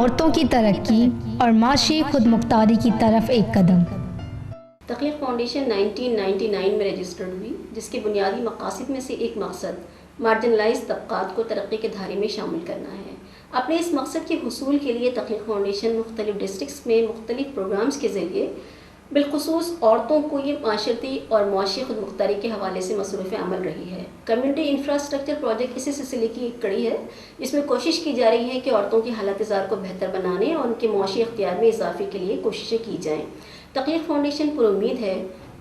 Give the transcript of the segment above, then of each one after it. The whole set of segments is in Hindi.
औरतों की तरक्की और माशी खुदमुख्तारी की तरफ एक कदम। तख्लीक फाउंडेशन 1999 में रजिस्टर्ड हुई, जिसके बुनियादी मकासद में से एक मकसद मार्जिनलाइज तबकात को तरक्की के धारे में शामिल करना है। अपने इस मकसद के हुसूल के लिए तख्लीक फाउंडेशन मुख्तलिफ डिस्ट्रिक्स में मुख्तलिफ प्रोग्राम्स के ज़रिए बिलखुसूस औरतों को ये माशरती और मुआशी खुदमुख्तारी के हवाले से मसरूफ़ अमल रही है। कम्युनिटी इंफ्रास्ट्रक्चर प्रोजेक्ट इसी सिलसिले की एक कड़ी है। इसमें कोशिश की जा रही है कि औरतों की हालत ज़ार को बेहतर बनाने और उनके मुआशी इख्तियार में इजाफे के लिए कोशिशें की जाएँ। तख्लीक फाउंडेशन पुरुम्मीद है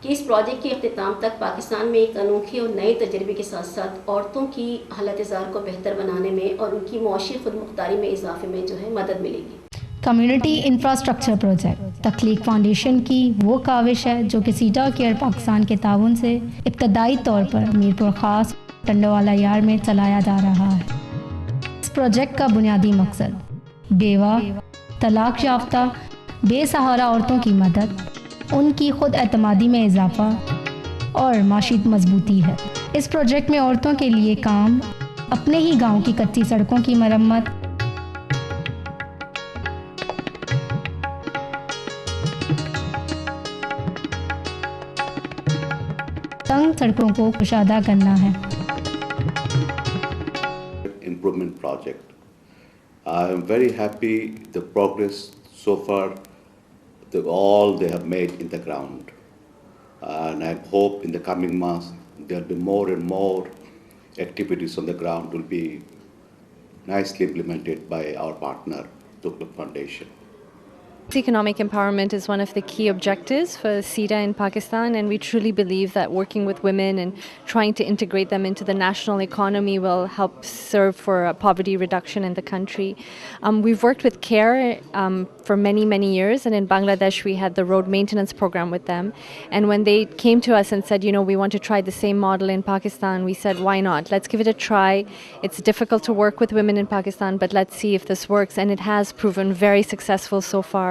कि इस प्रोजेक्ट के अख्तिताम तक पाकिस्तान में एक अनोखे और नए तजर्बे के साथ साथ औरतों की हालत ज़ार को बेहतर बनाने में और उनकी मुआशी खुदमुख्तारी में इजाफे में मदद मिलेगी। कम्युनिटी इंफ्रास्ट्रक्चर प्रोजेक्ट तख्लीक फाउंडेशन की वो काविश है जो कि सीटा केयर पाकिस्तान के ताउन से इब्तदाई तौर पर मीरपुर ख़ास टंडोवाला यार्ड में चलाया जा रहा है। इस प्रोजेक्ट का बुनियादी मकसद बेवा, तलाक याफ्ता, बेसहारा औरतों की मदद, उनकी खुद एतमादी में इजाफा और माशी मजबूती है। इस प्रोजेक्ट में औरतों के लिए काम अपने ही गाँव की कच्ची सड़कों की मरम्मत, तंग सड़कों को कुशादा करना है। Improvement project. I am very happy the progress so far, all they have made in the ground, and I hope in the coming months there will be more and more activities on the ground will be nicely implemented by our partner, Tughlaq Foundation. Economic empowerment is one of the key objectives for SEDA in Pakistan, and we truly believe that working with women and trying to integrate them into the national economy will help serve for poverty reduction in the country. We've worked with CARE for many years, and in Bangladesh we had the road maintenance program with them, and when they came to us and said, we want to try the same model in Pakistan, we said, why not? Let's give it a try. It's difficult to work with women in Pakistan, but let's see if this works, and it has proven very successful so far.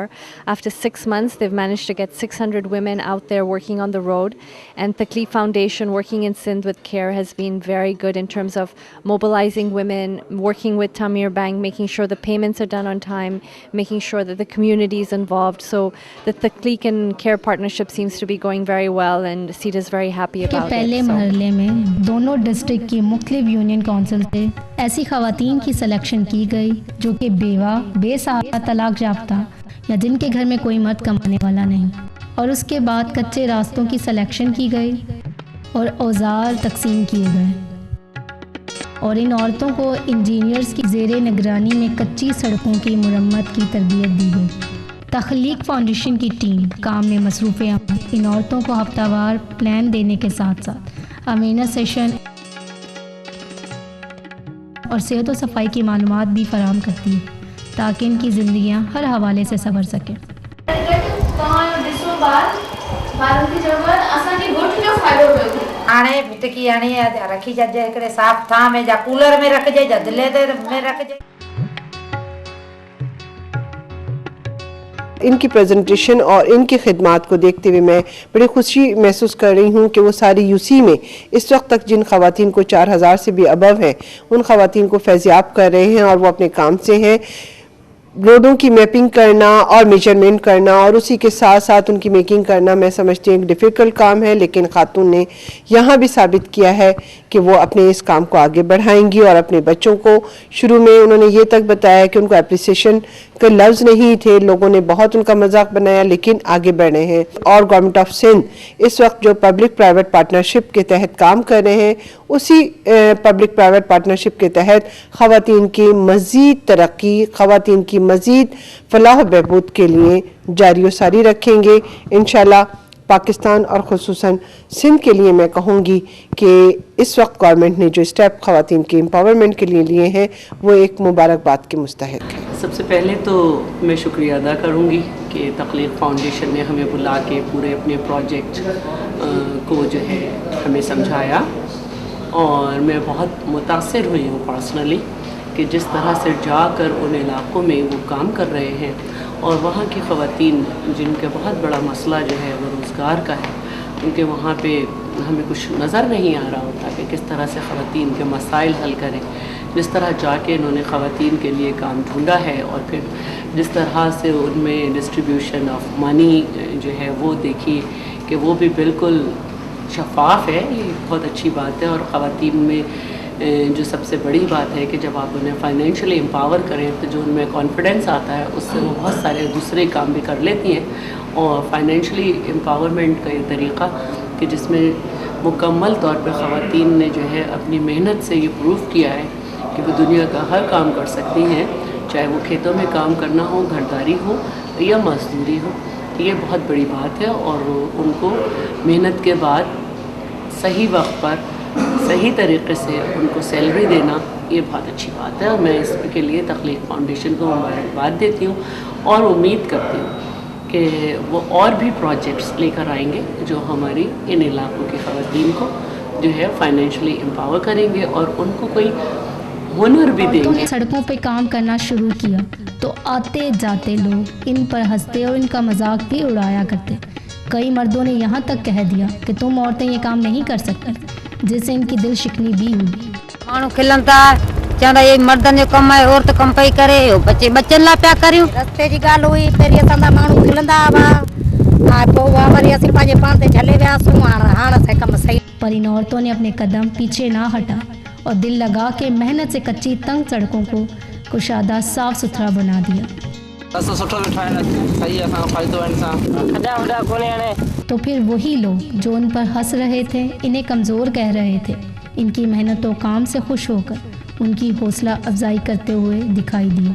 After 6 months, they've managed to get 600 women out there working on the road, and Taqleeq Foundation working in Sindh with CARE has been very good in terms of mobilizing women, working with Tamir Bank, making sure the payments are done on time, making sure that the community is involved. So the Taqleeq and CARE partnership seems to be going very well, and SEDA is very happy about it. पहले मरहले में दोनों डिस्ट्रिक्ट की मुख्तलिफ यूनियन काउंसिल से ऐसी खवातीन की सिलेक्शन की गई जो कि बेवा, बेसहारा, तलाक याफ्ता या जिनके घर में कोई मर्द कमाने वाला नहीं, और उसके बाद कच्चे रास्तों की सिलेक्शन की गई और औजार तकसीम किए गए, और इन औरतों को इंजीनियर्स की ज़ेरे निगरानी में कच्ची सड़कों की मुरम्मत की तरबियत दी गई। तख्लीक फाउंडेशन की टीम काम में मसरूफ़ अमल इन औरतों को हफ्तावार प्लान देने के साथ साथ अवेयरनेस सेशन और सेहत व सफाई की मालूमात भी फराहम करती है ताकि इनकी ज़िंदगियाँ हर हवाले से संवर सकें। आने मिटकी आने रखी जाए करे साफ था में जा कूलर में रख जाए जदले में रख जाए। इनकी प्रेजेंटेशन और इनकी खिदमात को देखते हुए मैं बड़ी खुशी महसूस कर रही हूँ कि वो सारी यूसी में इस वक्त तक जिन ख़वातीन को 4000 से भी अबव हैं उन ख़वातीन को फैज़याब कर रहे हैं, और वो अपने काम से हैं। रोडों की मैपिंग करना और मेजरमेंट करना और उसी के साथ साथ उनकी मेकिंग करना मैं समझती हूँ एक डिफ़िकल्ट काम है, लेकिन खातून ने यहाँ भी साबित किया है कि वो अपने इस काम को आगे बढ़ाएंगी। और अपने बच्चों को शुरू में उन्होंने ये तक बताया कि उनको एप्रिसिएशन के लफ्ज़ नहीं थे, लोगों ने बहुत उनका मजाक बनाया, लेकिन आगे बढ़ रहे हैं। और गवर्नमेंट ऑफ सिंध इस वक्त जो पब्लिक प्राइवेट पार्टनरशिप के तहत काम कर रहे हैं, उसी पब्लिक प्राइवेट पार्टनरशिप के तहत ख़वातीन की मज़ीद तरक्की, ख़वातीन की मज़ीद फलाह बहबूद के लिए जारी व सारी रखेंगे इंशाल्लाह। पाकिस्तान और ख़ुसूसन सिंध के लिए मैं कहूँगी कि इस वक्त गवर्नमेंट ने जो स्टेप ख़वातीन के एम्पावरमेंट के लिए लिए हैं वो एक मुबारकबाद के मुस्तहिक़ है। सबसे पहले तो मैं शुक्रिया अदा करूँगी कि तख्लीक फाउंडेशन ने हमें बुला के पूरे अपने प्रोजेक्ट को हमें समझाया, और मैं बहुत मुतासिर हुई हूँ पर्सनली कि जिस तरह से जाकर उन इलाक़ों में वो काम कर रहे हैं, और वहाँ की ख़वातीन जिनका बहुत बड़ा मसला वो रोज़गार का है, उनके वहाँ पे हमें कुछ नज़र नहीं आ रहा होता कि किस तरह से ख़वातीन के मसाइल हल करें। जिस तरह जाके इन्होंने ख़वातीन के लिए काम ढूंढा है और फिर जिस तरह से उनमें डिस्ट्रीब्यूशन ऑफ मनी जो है वो देखी कि वो भी बिल्कुल शफाफ है, ये बहुत अच्छी बात है। और ख़वातीन में जो सबसे बड़ी बात है कि जब आप उन्हें फाइनेंशियली एम्पावर करें तो जो उनमें कॉन्फिडेंस आता है उससे वो बहुत सारे दूसरे काम भी कर लेती हैं। और फाइनेंशियली एम्पावरमेंट का ये तरीक़ा कि जिसमें मुकम्मल तौर पर ख़वातीन ने जो है अपनी मेहनत से ये प्रूव किया है कि वो दुनिया का हर काम कर सकती हैं, चाहे वो खेतों में काम करना हो, घरदारी हो या मजदूरी हो। ये बहुत बड़ी बात है और उनको मेहनत के बाद सही वक्त पर सही तरीके से उनको सैलरी देना ये बहुत अच्छी बात है। और मैं इसके लिए तख्लीक फाउंडेशन को मुबारकबाद देती हूँ और उम्मीद करती हूँ कि वो और भी प्रोजेक्ट्स लेकर आएंगे जो हमारी इन इलाकों की ख़वातीन को जो है फाइनेंशियली एम्पावर करेंगे और उनको कोई हुनर भी देंगे। सड़कों पे काम करना शुरू किया तो आते जाते लोग इन पर हंसते और इनका मजाक भी उड़ाया करते। कई मर्दों ने यहाँ तक कह दिया कि तुम औरतें ये काम नहीं कर सकती, जिससे इनकी दिल शिकनी भी हुई। माण्हू खिलन था चवंदा ये मर्दनि जो कमु आहे, औरत कमु पई करे, बच्चनि लाइ पिया करियूं। रस्ते जी ॻाल्हि हुई, पहिरीं असां माण्हू खिलंदा हुआ, पोइ उहा वरी असीं पंहिंजे पाण ते झले वियासीं। हाणे असां कमु सही। पर इन औरतों ने अपने कदम पीछे ना हटा और दिल लगा के मेहनत से कच्ची तंग सड़कों को कुशादा साफ सुथरा बना दिया। तो फिर वही लोग जो उन पर हंस रहे थे, इन्हें कमज़ोर कह रहे थे, इनकी मेहनतों काम से खुश होकर उनकी हौसला अफजाई करते हुए दिखाई दिया।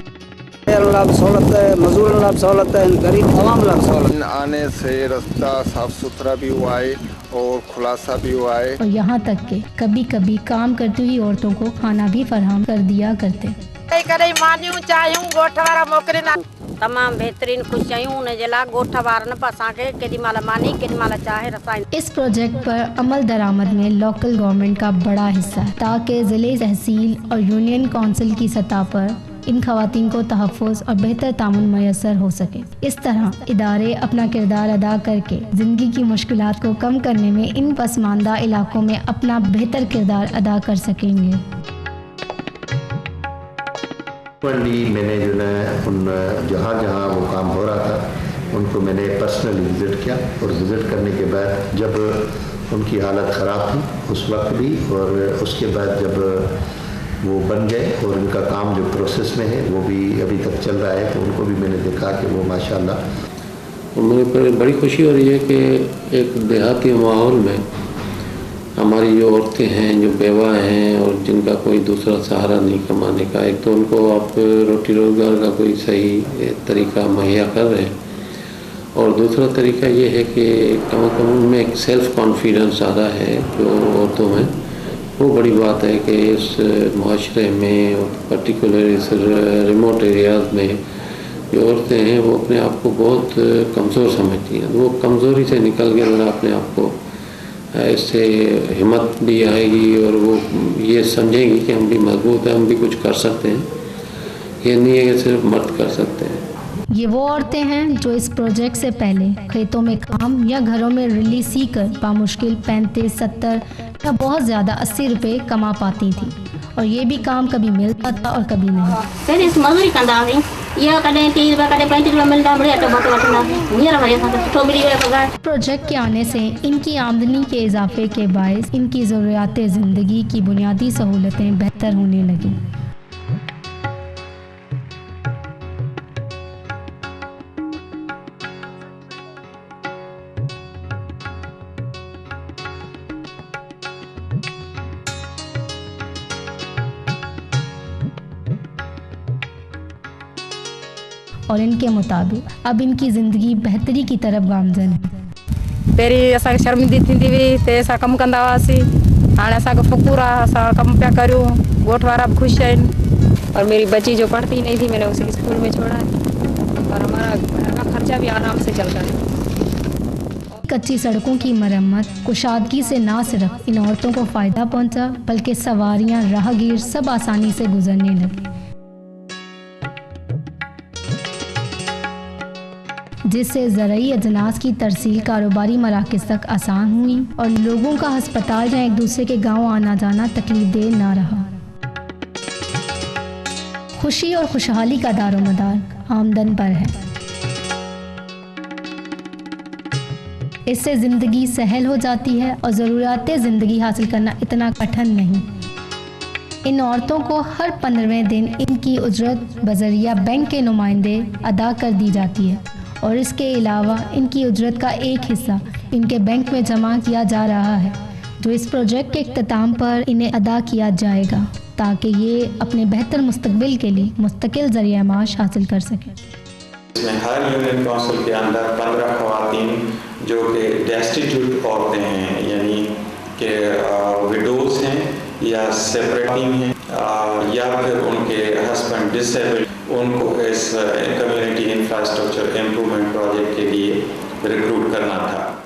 आने से रास्ता साफ सुथरा भी हुआ है और खुलासा भी हुआ है। और यहाँ तक के कभी कभी काम करती हुई औरतों को खाना भी फराहम कर दिया करते। तमाम बेहतरीन खुश आहियूं उन जे लाइ ॻोठ वारनि बि असांखे केॾी महिल मानी केॾी महिल चाहे रसाईंदा। इस प्रोजेक्ट पर अमल दरामद में लोकल गवर्नमेंट का बड़ा हिस्सा है ताकि ज़िले तहसील और यूनियन काउंसिल की सतह पर इन खवातीन को तहफ़्फ़ुज़ और बेहतर तामुन मैसर हो सके। इस तरह इदारे अपना किरदार अदा करके ज़िंदगी की मुश्किलात को कम करने में इन पसमानदा इलाकों में अपना बेहतर किरदार अदा कर सकेंगे। मैंने जो है उन जहाँ जहाँ वो काम हो रहा था उनको मैंने पर्सनली विज़िट किया और विज़िट करने के बाद जब उनकी हालत ख़राब थी उस वक्त भी और उसके बाद जब वो बन गए और उनका काम जो प्रोसेस में है वो भी अभी तक चल रहा है तो उनको भी मैंने देखा कि वो माशाल्लाह। मुझे पर बड़ी खुशी हो रही है कि एक देहाती माहौल में हमारी जो औरतें हैं जो बेवा हैं और जिनका कोई दूसरा सहारा नहीं कमाने का, एक तो उनको आप रोटी रोज़गार का कोई सही तरीका मुहैया कर रहे हैं और दूसरा तरीका ये है कि कम से कम उनमें एक सेल्फ़ कॉन्फिडेंस आ रहा है जो औरतों में। वो बड़ी बात है कि इस माशरे में और पर्टिकुलर इस रिमोट एरियाज़ में जो औरतें हैं वो अपने आप को बहुत कमज़ोर समझती हैं। वो कमज़ोरी से निकल के अगर अपने आप को इससे हिम्मत भी आएगी और वो ये समझेंगी कि हम भी मजबूत हैं, हम भी कुछ कर सकते हैं। ये नहीं है कि सिर्फ मर्द कर सकते हैं। ये वो औरतें हैं जो इस प्रोजेक्ट से पहले खेतों में काम या घरों में रिली सीकर बामुश्किल 35, 70 या बहुत ज़्यादा 80 रुपये कमा पाती थी और ये भी काम कभी मिलता था और कभी नहीं। फिर इस मजदूरी कंदा यह कदें 30 रुपये कदें 35 रुपये मिलता बढ़िया तो बहुत वठंदा हींअर वरी असांखे सुठो मिली वियो पघार। प्रोजेक्ट के आने से इनकी आमदनी के इजाफे के बायस इनकी ज़रूरियात ज़िंदगी की बुनियादी सहूलतें बेहतर होने लगीं। और इनके मुताबिक अब इनकी ज़िंदगी बेहतरी की तरफ गामज़न है। पहिरीं असांखे शर्मिंदी थींदी हुई त असां कमु कंदा हुआसीं, हाणे असांखे फ़ुकुर आहे असां कमु पिया करियूं, ॻोठ वारा भी खुश आहिनि। और मेरी बच्ची जो पढ़ती नहीं थी मैंने उसे स्कूल में छोड़ा है और हमारा घर का खर्चा भी आराम से चल रहा है। कच्ची सड़कों की मरम्मत कुशादगी से ना सिर्फ इन औरतों को फ़ायदा पहुंचा बल्कि सवारियां, राहगीर सब आसानी से गुजरने लगे, जिससे ज़रूरी अजनास की तरसील कारोबारी मराकज़ तक आसान हुई और लोगों का हस्पताल या एक दूसरे के गांव आना जाना तकलीफ देह ना रहा। खुशी और खुशहाली का दारोमदार आमदन पर है। इससे ज़िंदगी सहल हो जाती है और ज़रूरियात ज़िंदगी हासिल करना इतना कठिन नहीं। इन औरतों को हर 15वें दिन इनकी उजरत बजरिया बैंक के नुमाइंदे अदा कर दी जाती है और इसके अलावा इनकी उजरत का एक हिस्सा इनके बैंक में जमा किया जा रहा है, जो इस प्रोजेक्ट के इख्तिताम पर इन्हें अदा किया जाएगा ताकि ये अपने बेहतर मुस्तकबिल के लिए मुस्तकिल ज़रिया माश हासिल कर सकें। इसमें हर यूनियन काउंसिल के अंदर 15 खवातीन जो कि डेस्टिट्यूट औरतें हैं, यानी कि विडोज हैं या सेपरेटिंग हैं या फिर उनके हस्बैंड डिसेबल्ड, उनको इस कम्युनिटी इंफ्रास्ट्रक्चर इम्प्रूवमेंट प्रोजेक्ट के लिए रिक्रूट करना था।